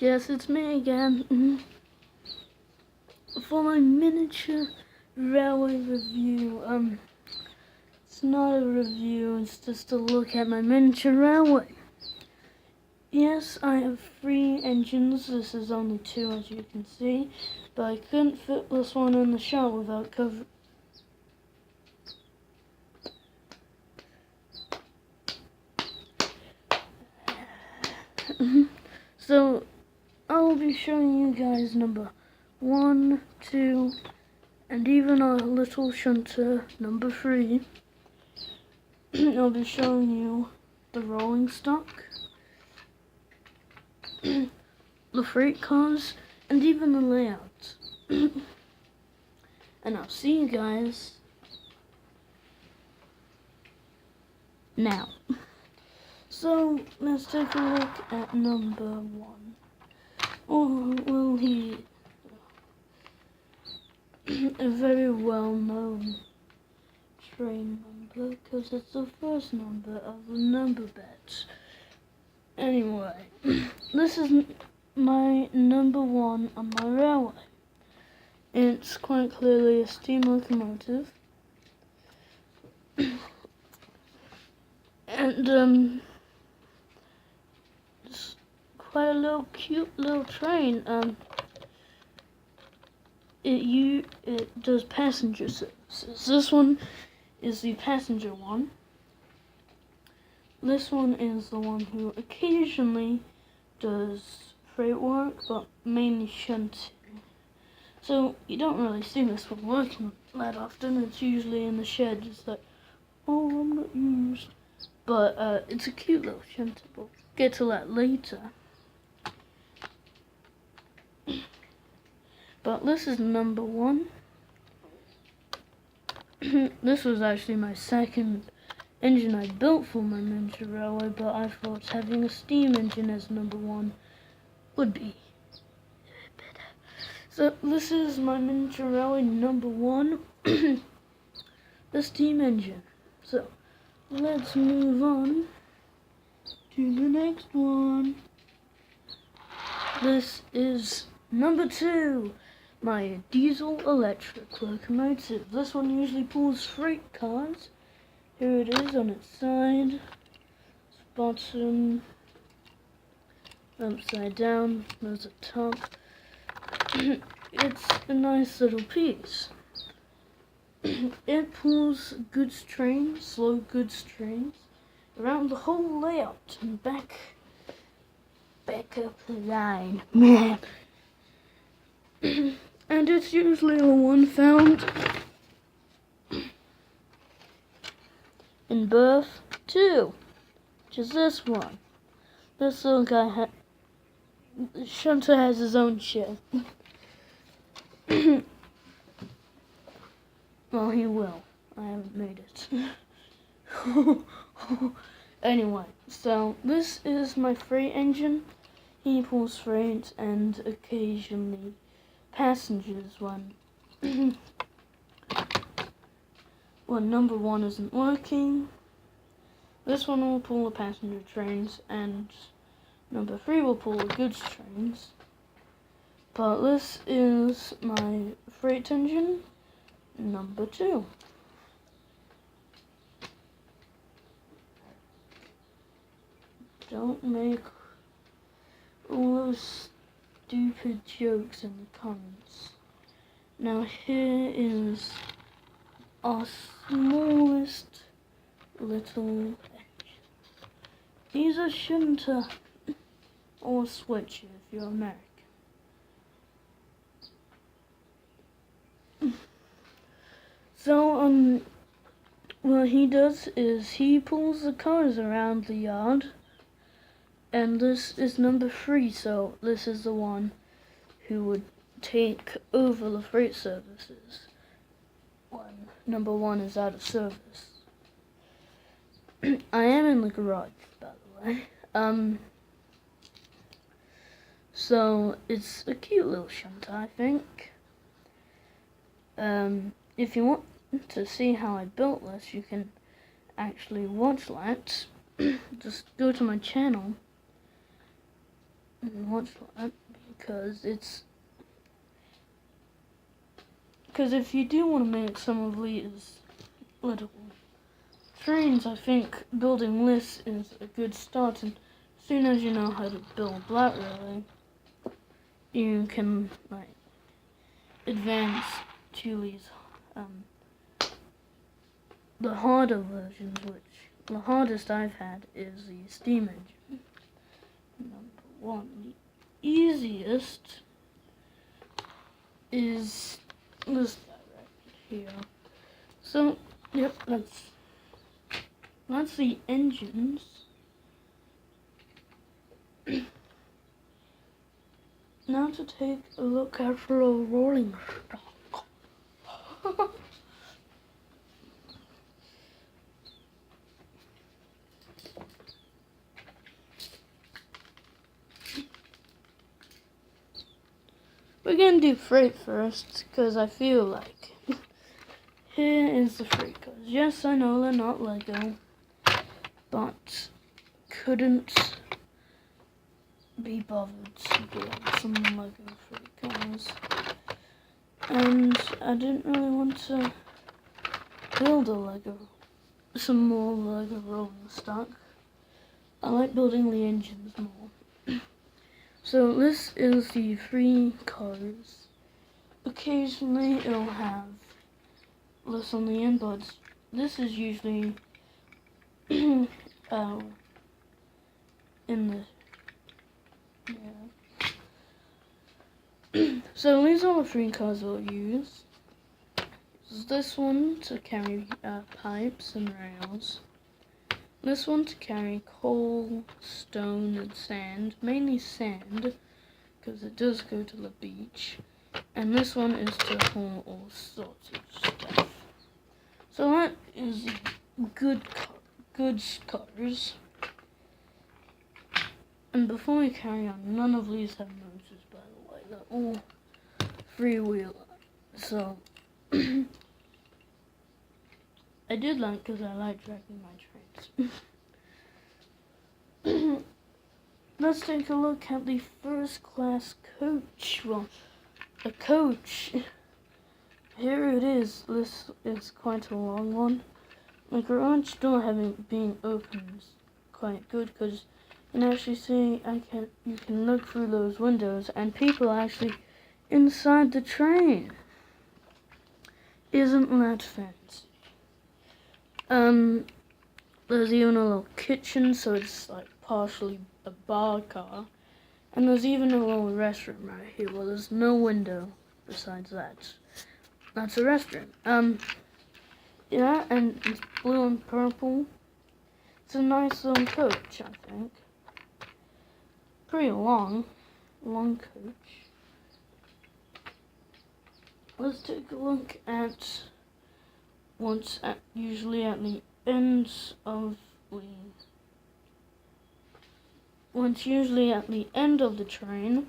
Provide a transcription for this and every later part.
Yes, it's me again for my miniature railway review. It's not a review, it's just a look at my miniature railway. Yes, I have 3 engines. This is only 2, as you can see, but I couldn't fit this one in the shot without cover. So I will be showing you guys number 1, 2, and even our little shunter number 3. I'll be showing you the rolling stock, the freight cars, and even the layout. And I'll see you guys now. So let's take a look at number 1. Oh, well, he a very well-known train number because it's the first number of the number beds. Anyway, this is my number 1 on my railway. It's quite clearly a steam locomotive. And it's quite a cute little train. It does passenger services. This one is the passenger one. This one is the one who occasionally does freight work, but mainly shunting. So you don't really see this one working that often. It's usually in the shed, just like, oh, I'm not used. But it's a cute little shunter. We'll get to that later. But this is number 1. This was actually my second engine I built for my miniature railway, but I thought having a steam engine as number 1 would be better. So this is my miniature railway number 1, the steam engine. So let's move on to the next one. This is number 2, my diesel electric locomotive. This one usually pulls freight cars. Here it is on its side. It's bottom, upside down, there's a top. It's a nice little piece. It pulls goods trains, slow goods trains, around the whole layout and back up the line. And it's usually the one found in berth 2, which is this one. This little guy shunter has his own shed. Well, he will. I haven't made it. Anyway, so this is my freight engine. He pulls freight and occasionally passengers when number 1 isn't working. This one will pull the passenger trains, and number 3 will pull the goods trains. But this is my freight engine number 2. Don't make all those stupid jokes in the comments. Now here is our smallest little engine. These are shunter or switcher if you're American. So what he does is he pulls the cars around the yard, and this is number 3, so this is the one who would take over the freight services when number 1 is out of service. I am in the garage, by the way. So it's a cute little shunter, I think. If you want to see how I built this, you can actually watch that. Just go to my channel watch that because if you do want to make some of these little trains, I think building this is a good start. And as soon as you know how to build that, really, you can advance to these the harder versions, which the hardest I've had is the steam engine. Number one. The easiest is this guy right here. So, yep, that's the engines. Now to take a look at the rolling stock. We're gonna do freight first, because I feel like here is the freight cars. Yes, I know they're not Lego, but couldn't be bothered to build some Lego freight cars. And I didn't really want to build some more Lego rolling stock. I like building the engines more. So this is the 3 cars. Occasionally it'll have this on the end, but this is usually in the so these are the 3 cars we'll use. This one to carry pipes and rails. This one to carry coal, stone, and sand, mainly sand, because it does go to the beach. And this one is to haul all sorts of stuff. So that is goods cars. And before we carry on, none of these have motors, by the way. They're all freewheeler. So I did like, because I like dragging my trains. Let's take a look at the first class coach. Well, a coach. Here it is. This is quite a long one. The garage door being opened is quite good, because you can actually see you can look through those windows and people are actually inside the train. Isn't that fancy? There's even a little kitchen, so it's like partially a bar car. And there's even a little restroom right here. Well, there's no window besides that. That's a restroom. Yeah, and it's blue and purple. It's a nice little coach, I think. Pretty long coach. Let's take a look at usually at the ends of usually at the end of the train.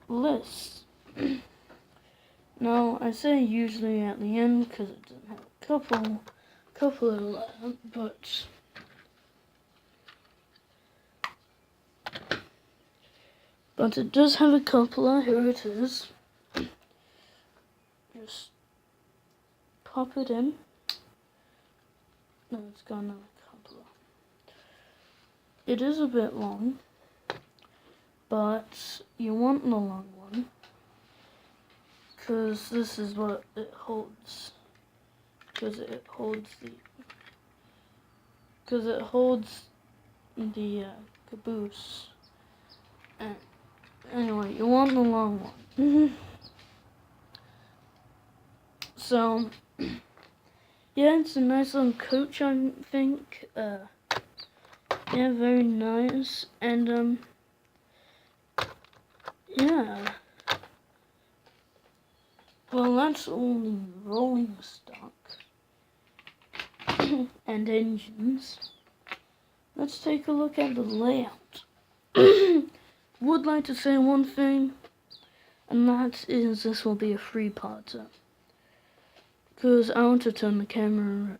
Lists. Now I say usually at the end because it doesn't have a couple of but it does have a coupler. Here it is. Just pop it in. No, it's got another coupler. It is a bit long, but you want the long one, because this is what it holds. Because it holds the caboose. And anyway, you want the long one. So yeah, it's a nice little coach, I think. Yeah, very nice. And yeah. Well, that's all the rolling stock and engines. Let's take a look at the layout. Would like to say one thing, and that is this will be a 3-parter. Because I want to turn the camera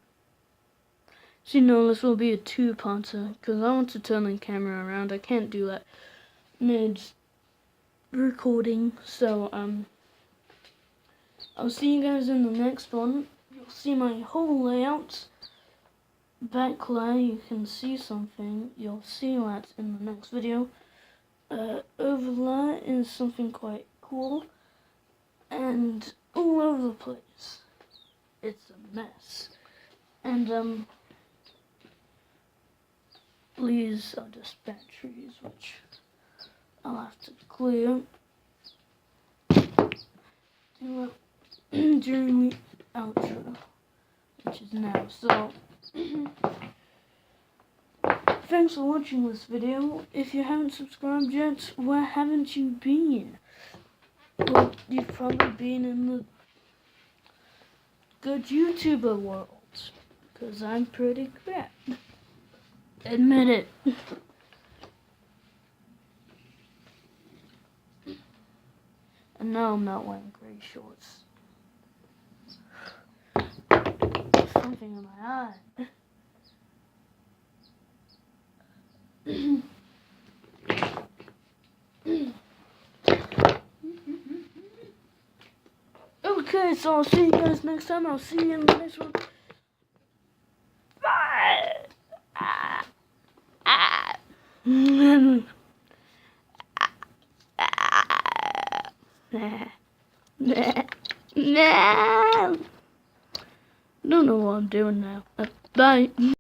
So this will be a two-parter, because I want to turn the camera around. I can't do that mid-recording, so, I'll see you guys in the next one. You'll see my whole layout. Backlight, you can see something. You'll see that in the next video. Overlay is something quite cool. And all over the place. It's a mess. And, these are just batteries, which I'll have to clear during the outro, which is now. So, thanks for watching this video. If you haven't subscribed yet, where haven't you been? Well, you've probably been in the good YouTuber world, because I'm pretty crap. Admit it. And now I'm not wearing gray shorts. Something in my eye. Okay, so I'll see you guys next time. I'll see you in the next one. Bye! Don't know what I'm doing now. Bye.